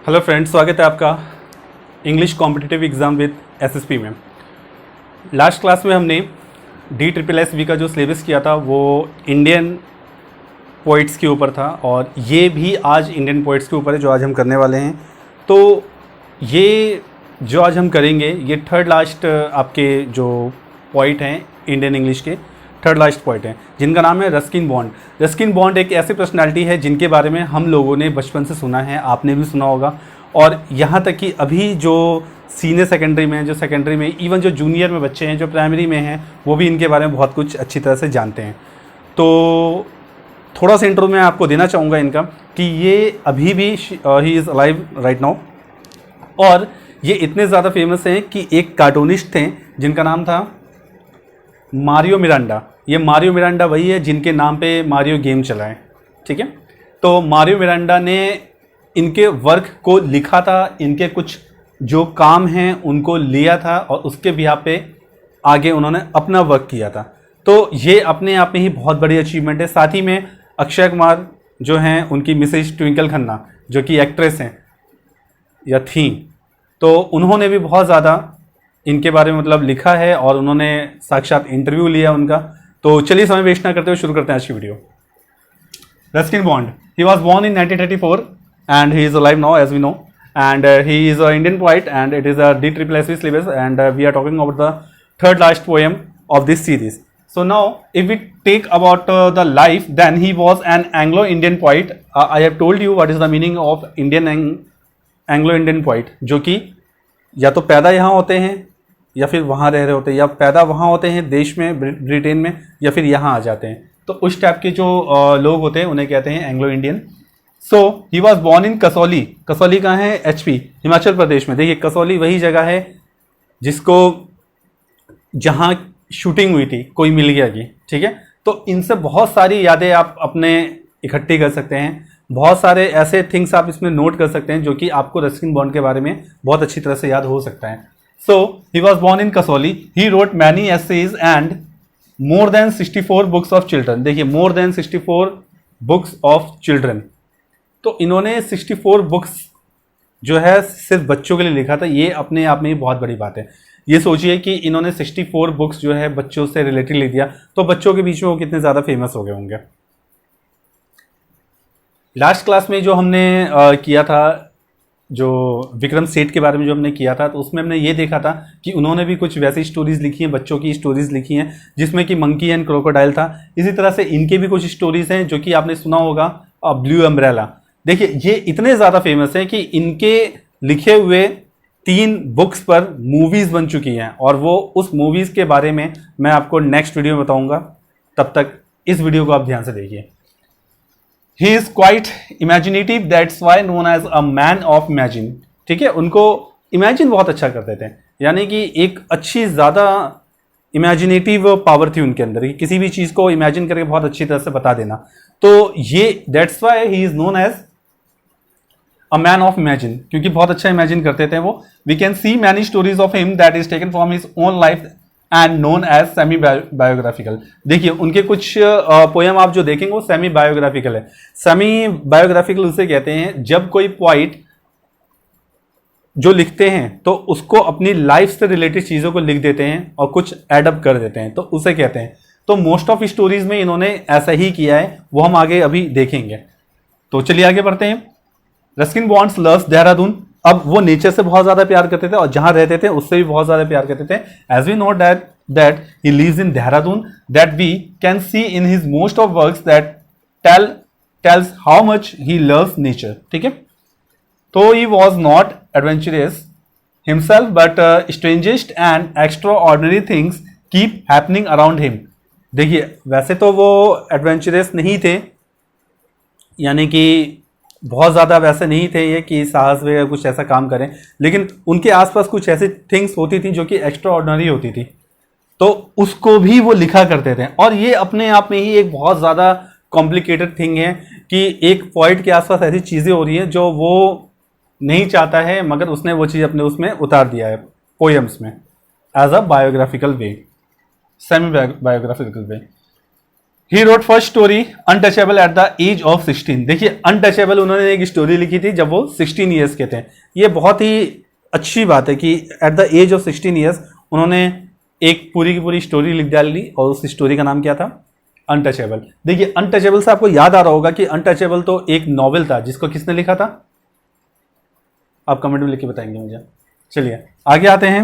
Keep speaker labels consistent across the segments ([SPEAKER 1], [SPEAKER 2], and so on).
[SPEAKER 1] Hello friends, स्वागत है आपका English competitive exam with SSP में। लास्ट क्लास में हमने DSSB का जो सिलेबस किया था वो इंडियन पोइट्स के ऊपर था और ये भी आज इंडियन पोइट्स के ऊपर है जो आज हम करने वाले हैं। तो ये जो आज हम करेंगे ये थर्ड लास्ट आपके जो पोइट हैं इंडियन इंग्लिश के थर्ड लास्ट पोइट हैं जिनका नाम है रस्किन बॉन्ड। रस्किन बॉन्ड एक ऐसी पर्सनालिटी है जिनके बारे में हम लोगों ने बचपन से सुना है, आपने भी सुना होगा। और यहाँ तक कि अभी जो सीनियर सेकेंडरी में, जो सेकेंडरी में, इवन जो जूनियर में बच्चे हैं, जो प्राइमरी में हैं, वो भी इनके बारे में बहुत कुछ अच्छी तरह से जानते हैं। तो थोड़ा सा इंट्रो मैं आपको देना चाहूँगा इनका कि ये अभी भी he is alive right now. और ये इतने ज़्यादा फेमस हैं कि एक कार्टूनिस्ट थे जिनका नाम था मारियो मिरांडा। ये मारियो मिरांडा वही है जिनके नाम पे मारियो गेम चला है, ठीक है। तो मारियो मिरांडा ने इनके वर्क को लिखा था, इनके कुछ जो काम हैं उनको लिया था और उसके बिहाफ पे आगे उन्होंने अपना वर्क किया था। तो ये अपने आप में ही बहुत बड़ी अचीवमेंट है। साथ ही में अक्षय कुमार जो हैं, उनकी मिसेज ट्विंकल खन्ना जो कि एक्ट्रेस हैं या थी, तो उन्होंने भी बहुत ज़्यादा इनके बारे में मतलब लिखा है और उन्होंने साक्षात इंटरव्यू लिया उनका। तो चलिए समय वेस्ट ना करते हुए शुरू करते हैं आज की video. Ruskin bond, he was born in 1934 and he is alive now as we know, and he is an Indian poet and it is a DSSB syllabus, and we are talking about the third last poem of this series. So now if we take about the life, then he was an Anglo-Indian poet. I have told you what is the meaning of Indian Anglo-Indian poet, जो कि या तो पैदा यहाँ होते हैं या फिर वहाँ रह रहे होते हैं, या पैदा वहाँ होते हैं देश में ब्रिटेन में, या फिर यहाँ आ जाते हैं। तो उस टाइप के जो लोग होते हैं उन्हें कहते हैं Anglo Indian. So he was born in Kasauli. Kasauli कहाँ है? HP, हिमाचल प्रदेश में। देखिए कसौली वही जगह है जिसको जहाँ शूटिंग हुई थी कोई मिल गया की, ठीक है। तो इनसे बहुत सारी यादें आप अपने इकट्ठी कर सकते हैं, बहुत सारे ऐसे थिंग्स आप इसमें नोट कर सकते हैं जो कि आपको रस्किन बॉन्ड के बारे में बहुत अच्छी तरह से याद हो सकता है। So he was born in Kasauli. He wrote many essays and more than 64 books of children. देखिए more than 64 books of children. तो इन्होंने 64 बुक्स जो है सिर्फ बच्चों के लिए लिखा था। ये अपने आप में ही बहुत बड़ी बात है। ये सोचिए कि इन्होंने 64 बुक्स जो है बच्चों से रिलेटेड लिख दिया, तो बच्चों के बीच में वो कितने ज़्यादा फेमस हो गए होंगे। लास्ट क्लास में जो हमने किया था, जो विक्रम सेठ के बारे में जो हमने किया था, तो उसमें हमने ये देखा था कि उन्होंने भी कुछ वैसी स्टोरीज़ लिखी हैं, बच्चों की स्टोरीज़ लिखी हैं जिसमें कि मंकी एंड क्रोकोडाइल था। इसी तरह से इनके भी कुछ स्टोरीज़ हैं जो कि आपने सुना होगा, ब्लू अम्ब्रेला। देखिए ये इतने ज़्यादा फेमस हैं कि इनके लिखे हुए 3 बुक्स पर मूवीज़ बन चुकी हैं और वो उस मूवीज़ के बारे में मैं आपको नेक्स्ट वीडियो में बताऊंगा। तब तक इस वीडियो को आप ध्यान से देखिए। He is quite imaginative, that's why known as a man of imagine. ठीक है, उनको इमेजिन बहुत अच्छा करते थे, यानी कि एक अच्छी ज़्यादा इमेजिनेटिव पावर थी उनके अंदर कि किसी भी चीज़ को इमेजिन करके बहुत अच्छी तरह से बता देना। तो ये that's why he is known as a man of imagine, क्योंकि बहुत अच्छा इमेजिन करते थे वो। We can see many stories of him that is taken from his own life and known as semi biographical. देखिए उनके कुछ पोएम आप जो देखेंगे वो सेमी बायोग्राफिकल है। सेमी बायोग्राफिकल उसे कहते हैं जब कोई पोइट जो लिखते हैं तो उसको अपनी लाइफ से रिलेटेड चीज़ों को लिख देते हैं और कुछ एडअप कर देते हैं, तो उसे कहते हैं। तो मोस्ट ऑफ स्टोरीज में इन्होंने ऐसा ही किया है, वो हम आगे अभी देखेंगे। तो चलिए आगे बढ़ते हैं। Ruskin bonds loves Dehradun. अब वो नेचर से बहुत ज़्यादा प्यार करते थे और जहाँ रहते थे उससे भी बहुत ज़्यादा प्यार करते थे। As we know that he lives in Dehradun, that we can see in his most of works that tells how much he loves nature. ठीक है, तो he was not adventurous himself but strangest and extraordinary things keep happening around him. देखिए वैसे तो वो adventurous नहीं थे, यानी कि बहुत ज़्यादा वैसे नहीं थे ये कि साहस वगैरह कुछ ऐसा काम करें, लेकिन उनके आसपास कुछ ऐसी थिंग्स होती थी जो कि एक्स्ट्रा ऑर्डिनरी होती थी, तो उसको भी वो लिखा करते थे। और ये अपने आप में ही एक बहुत ज़्यादा कॉम्प्लिकेटेड थिंग है कि एक पोइट के आसपास ऐसी चीज़ें हो रही हैं जो वो नहीं चाहता है, मगर उसने वो चीज़ अपने उसमें उतार दिया है पोएम्स में as a biographical way, semi biographical way. He wrote first story untouchable at the age of 16। देखिए अनटचेबल उन्होंने एक स्टोरी लिखी थी जब वो 16 ईयर्स के थे। ये बहुत ही अच्छी बात है कि at the age of 16 years उन्होंने एक पूरी की पूरी स्टोरी लिख डाली और उस स्टोरी का नाम क्या था, अनटचेबल। देखिए अनटचेबल से आपको याद आ रहा होगा कि अनटचेबल तो एक नॉवेल था जिसको किसने लिखा था, आप कमेंट में लिख के बताएंगे मुझे। चलिए आगे आते हैं।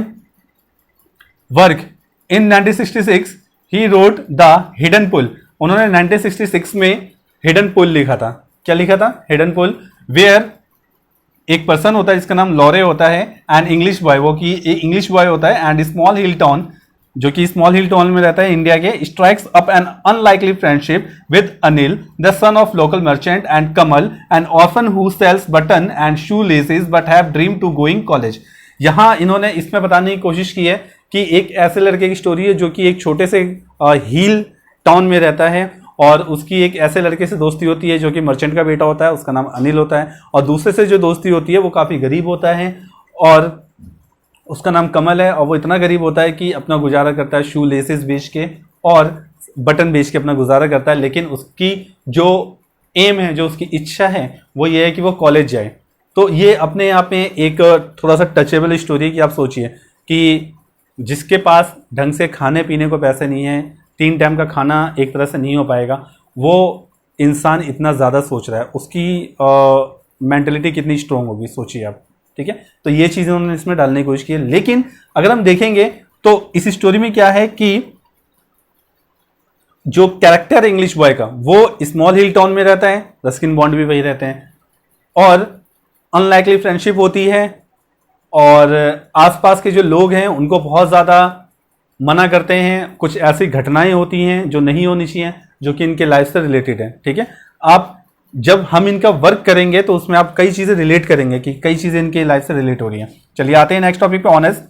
[SPEAKER 1] Work in 1966 he wrote the hidden pull. उन्होंने 1966 में हिडन पुल लिखा था। क्या लिखा था, हिडन पुल, वेयर एक पर्सन होता है जिसका नाम लॉरे होता है एंड इंग्लिश बॉय, वो कि इंग्लिश बॉय होता है एंड स्मॉल हिल टाउन, जो कि स्मॉल हिल टाउन में रहता है इंडिया के, strikes up an unlikely friendship with Anil the son of local merchant and Kamal an orphan who sells button and shoe laces but have dream to going college. यहां इन्होंने इसमें बताने की कोशिश की है कि एक ऐसे लड़के की स्टोरी है जो कि एक छोटे से हिल टाउन में रहता है और उसकी एक ऐसे लड़के से दोस्ती होती है जो कि मर्चेंट का बेटा होता है, उसका नाम अनिल होता है, और दूसरे से जो दोस्ती होती है वो काफ़ी गरीब होता है और उसका नाम कमल है, और वो इतना गरीब होता है कि अपना गुजारा करता है शू लेसेस बेच के और बटन बेच के अपना गुजारा करता है। लेकिन उसकी जो एम है, जो उसकी इच्छा है, वो ये है कि वो कॉलेज जाए। तो ये अपने आप में एक थोड़ा सा टचेबल स्टोरी है कि आप सोचिए कि जिसके पास ढंग से खाने पीने को पैसे नहीं है, 3 टाइम का खाना एक तरह से नहीं हो पाएगा, वो इंसान इतना ज़्यादा सोच रहा है, उसकी मेंटलिटी कितनी स्ट्रांग होगी सोचिए आप। ठीक है, तो ये चीज़ें उन्होंने इसमें डालने की कोशिश की है। लेकिन अगर हम देखेंगे तो इस स्टोरी में क्या है कि जो कैरेक्टर इंग्लिश बॉय का वो स्मॉल हिल टाउन में रहता है, रस्किन बॉन्ड भी वही रहते हैं, और अनलाइकली फ्रेंडशिप होती है और आसपास के जो लोग हैं उनको बहुत ज़्यादा मना करते हैं, कुछ ऐसी घटनाएं होती हैं जो नहीं होनी चाहिए, जो कि इनके लाइफ से रिलेटेड है। ठीक है, आप जब हम इनका वर्क करेंगे तो उसमें आप कई चीज़ें रिलेट करेंगे कि कई चीज़ें इनके लाइफ से रिलेट हो रही हैं। चलिए आते हैं नेक्स्ट टॉपिक पे, honest.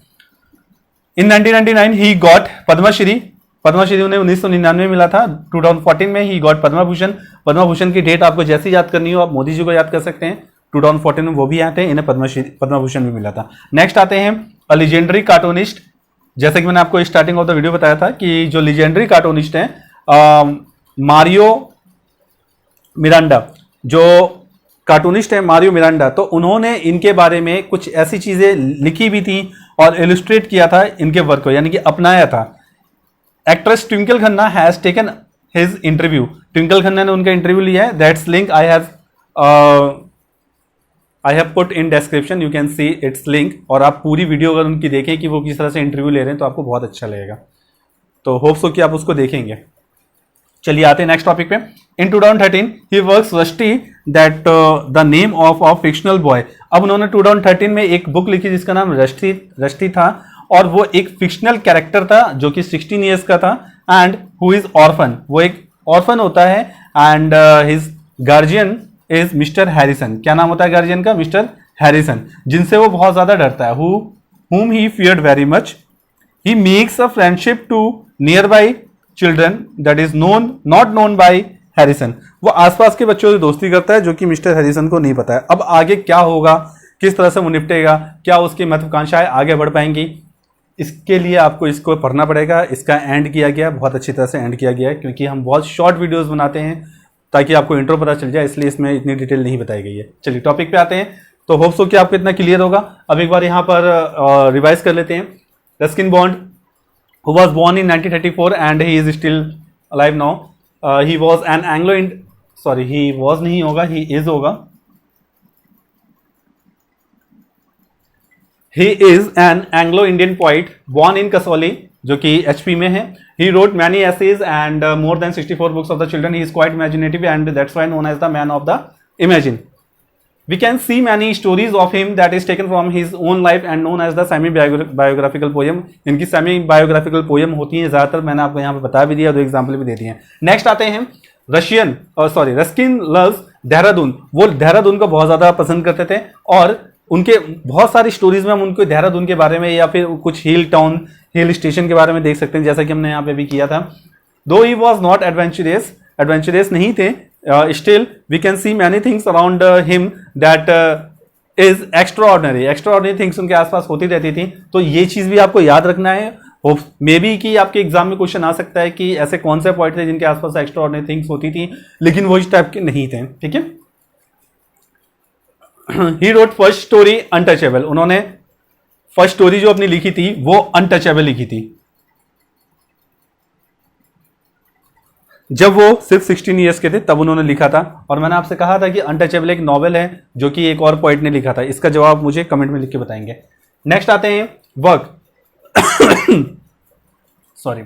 [SPEAKER 1] In 1999 he got Padma Shri. Padma Shri उन्हें 1999 में मिला था। 2014 में ही गॉट पद्म भूषण। पद्म भूषण की डेट आपको जैसी याद करनी हो आप मोदी जी को याद कर सकते हैं, 2014 में वो भी आए थे, इन्हें पद्म भूषण भी मिला था। नेक्स्ट आते हैं अ लीजेंडरी कार्टूनिस्ट। जैसे कि मैंने आपको स्टार्टिंग ऑफ द वीडियो बताया था कि जो लीजेंडरी कार्टूनिस्ट हैं मारियो मिरांडा, जो कार्टूनिस्ट है मारियो मिरांडा, तो उन्होंने इनके बारे में कुछ ऐसी चीज़ें लिखी भी थी और इलस्ट्रेट किया था इनके वर्क को, यानी कि अपनाया था। Actress Twinkle Khanna has taken his interview. Twinkle Khanna ने उनका इंटरव्यू लिया है। That's link I have put in description, you can see it's link. और आप पूरी वीडियो अगर उनकी देखें कि वो किस तरह से इंटरव्यू ले रहे हैं तो आपको बहुत अच्छा लगेगा, तो होप सो कि आप उसको देखेंगे। चलिए आते हैं नेक्स्ट टॉपिक पे। इन 2013 he works rusty that the name of a fictional boy. अब उन्होंने 2013 में एक बुक लिखी जिसका नाम रस्टी था, और वो एक फिक्शनल कैरेक्टर था जो कि 16 ईयर्स का था एंड हु इज ऑर्फन। वो एक ऑर्फन होता है and his guardian is mister Harrison. क्या नाम होता है गार्जियन का? मिस्टर हैरिसन, जिनसे वो बहुत ज्यादा डरता है। whom he feared very much. He makes a friendship to nearby children that is not known by Harrison. वो आसपास के बच्चों से दोस्ती करता है जो कि मिस्टर हैरिसन को नहीं पता है। अब आगे क्या होगा, किस तरह से वो निपटेगा, क्या उसकी महत्वाकांक्षाएं आगे बढ़ पाएंगी, इसके लिए आपको इसको पढ़ना पड़ेगा। इसका एंड किया गया, बहुत अच्छी तरह से एंड किया गया है, क्योंकि हम बहुत शॉर्ट वीडियोस बनाते हैं ताकि आपको इंट्रो पता चल जाए, इसलिए इसमें इतनी डिटेल नहीं बताई गई है। चलिए टॉपिक पे आते हैं, तो होप सो कि आपको इतना क्लियर होगा। अब एक बार यहाँ पर रिवाइज कर लेते हैं। Ruskin bond who was born in 1934 and he is still alive now. He was an he was नहीं होगा, he is होगा। He is an Anglo-Indian poet born in Kasoli, जो कि HP में है। He wrote many essays and more than 64 books of the children. He is quite imaginative and that's why known as the man of the imagine. We can see many stories of him that is taken from his own life and known as the semi-biographical poem. इनकी semi-biographical poem होती हैं ज़्यादातर, मैंने आपको यहाँ पे बता भी दिया, 2 एग्जाम्पल भी दे दिए हैं। नेक्स्ट आते हैं रस्किन लव्स देहरादून। वो देहरादून को बहुत ज़्यादा पसंद करते थे और उनके बहुत सारी स्टोरीज में हम उनको देहरादून के बारे में या फिर कुछ हिल स्टेशन के बारे में देख सकते हैं, जैसा कि हमने यहाँ पे भी किया था। दो ही वॉज नॉट एडवेंचरस नहीं थे, still we can see many things around him that is extraordinary things उनके आसपास होती रहती थी। तो ये चीज़ भी आपको याद रखना है होप मे बी कि आपके एग्जाम में क्वेश्चन आ सकता है कि ऐसे कौन से पॉइंट थे जिनके आसपास एक्स्ट्रा ऑर्डिनरी थिंग्स होती थी, लेकिन वो इस टाइप के नहीं थे, ठीक है। ही रोट फर्स्ट स्टोरी अनटचेबल, उन्होंने फर्स्ट स्टोरी जो अपनी लिखी थी वो अनटचेबल लिखी थी जब वो सिर्फ 16 ईयर्स के थे, तब उन्होंने लिखा था। और मैंने आपसे कहा था कि अनटचेबल एक नॉवेल है जो कि एक और पोएट ने लिखा था। इसका जवाब मुझे कमेंट में लिख के बताएंगे। नेक्स्ट आते हैं work. Sorry,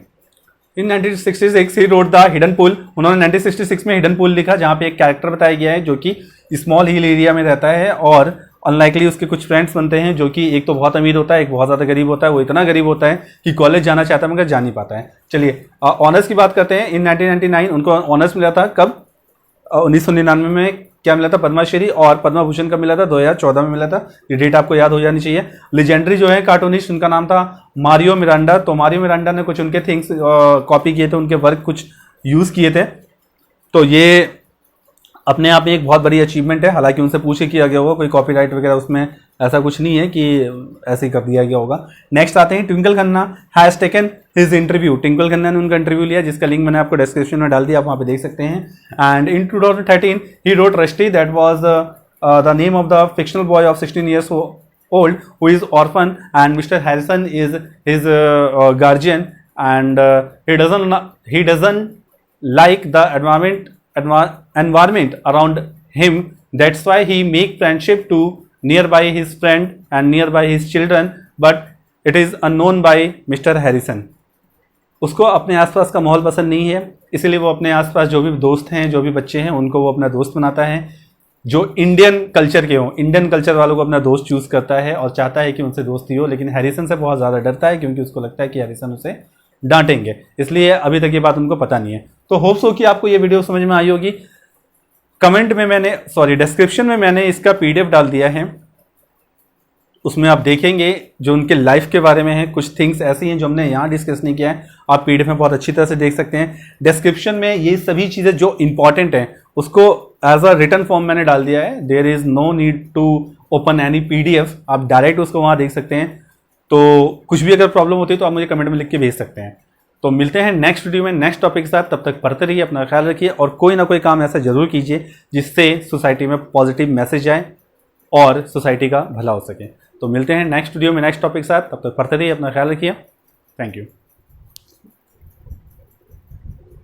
[SPEAKER 1] in 1966 he wrote the hidden pull, उन्होंने 1966 में हिडन पुल लिखा, जहां पे एक कैरेक्टर बताया गया है जो कि स्मॉल हिल एरिया में रहता है और अनलाइकली उसके कुछ फ्रेंड्स बनते हैं, जो कि एक तो बहुत अमीर होता है, एक बहुत ज़्यादा गरीब होता है। वो इतना गरीब होता है कि कॉलेज जाना चाहता है मगर जा नहीं पाता है। चलिए ऑनर्स की बात करते हैं। इन 1999 उनको ऑनर्स मिला था। कब? 1999 में क्या मिला था? पद्मश्री। और पद्म भूषण कब मिला था? 2014 में मिला था। ये डेट आपको याद हो जानी चाहिए। लेजेंडरी जो है कार्टूनिस्ट, उनका नाम था मारियो मिरांडा। तो मारियो मिरांडा ने कुछ उनके थिंग्स कॉपी किए थे, उनके वर्क कुछ यूज़ किए थे। तो ये अपने आप में एक बहुत बड़ी अचीवमेंट है। हालांकि उनसे पूछ के किया गया होगा, कोई कॉपीराइट वगैरह उसमें ऐसा कुछ नहीं है कि ऐसे ही कर दिया गया होगा। नेक्स्ट आते हैं Twinkle Khanna has taken his interview. Twinkle Khanna ने उनका इंटरव्यू लिया, जिसका लिंक मैंने आपको डिस्क्रिप्शन में डाल दिया, आप वहाँ पे देख सकते हैं। And in 2013 he wrote rusty, that was the name of the fictional boy of 16 years old who is orphan, and Mr. Harrison is his guardian, and he doesn't like the environment around him. That's why he make friendship to nearby his friend and nearby his children, but it is unknown by Mr. Harrison. उसको अपने आसपास का माहौल पसंद नहीं है, इसलिए वो अपने आसपास जो भी दोस्त हैं, जो भी बच्चे हैं, उनको वो अपना दोस्त बनाता है जो इंडियन कल्चर के हों। इंडियन कल्चर वालों को अपना दोस्त चूज करता है और चाहता है कि उनसे दोस्ती हो, लेकिन हैरिसन से बहुत ज़्यादा डरता है क्योंकि उसको लगता है कि हैरिसन उसे डांटेंगे, इसलिए अभी तक ये बात उनको पता नहीं है। तो होप्स हो कि आपको ये वीडियो समझ में आई होगी। कमेंट में मैंने डिस्क्रिप्शन में मैंने इसका PDF डाल दिया है, उसमें आप देखेंगे जो उनके लाइफ के बारे में है। कुछ थिंग्स ऐसी हैं जो हमने यहाँ डिस्कस नहीं किया है, आप PDF में बहुत अच्छी तरह से देख सकते हैं। डिस्क्रिप्शन में ये सभी चीज़ें जो इंपॉर्टेंट हैं उसको एज अ रिटन फॉर्म मैंने डाल दिया है। There is no need to open any PDF, आप डायरेक्ट उसको वहाँ देख सकते हैं। तो कुछ भी अगर प्रॉब्लम होती है तो आप मुझे कमेंट में लिख के भेज सकते हैं। तो मिलते हैं नेक्स्ट वीडियो में नेक्स्ट टॉपिक के साथ। तब तक पढ़ते रहिए, अपना ख्याल रखिए और कोई ना कोई काम ऐसा जरूर कीजिए जिससे सोसाइटी में पॉजिटिव मैसेज आए और सोसाइटी का भला हो सके। तो मिलते हैं नेक्स्ट वीडियो में नेक्स्ट टॉपिक के साथ। तब तक पढ़ते रहिए, अपना ख्याल रखिए। Thank you.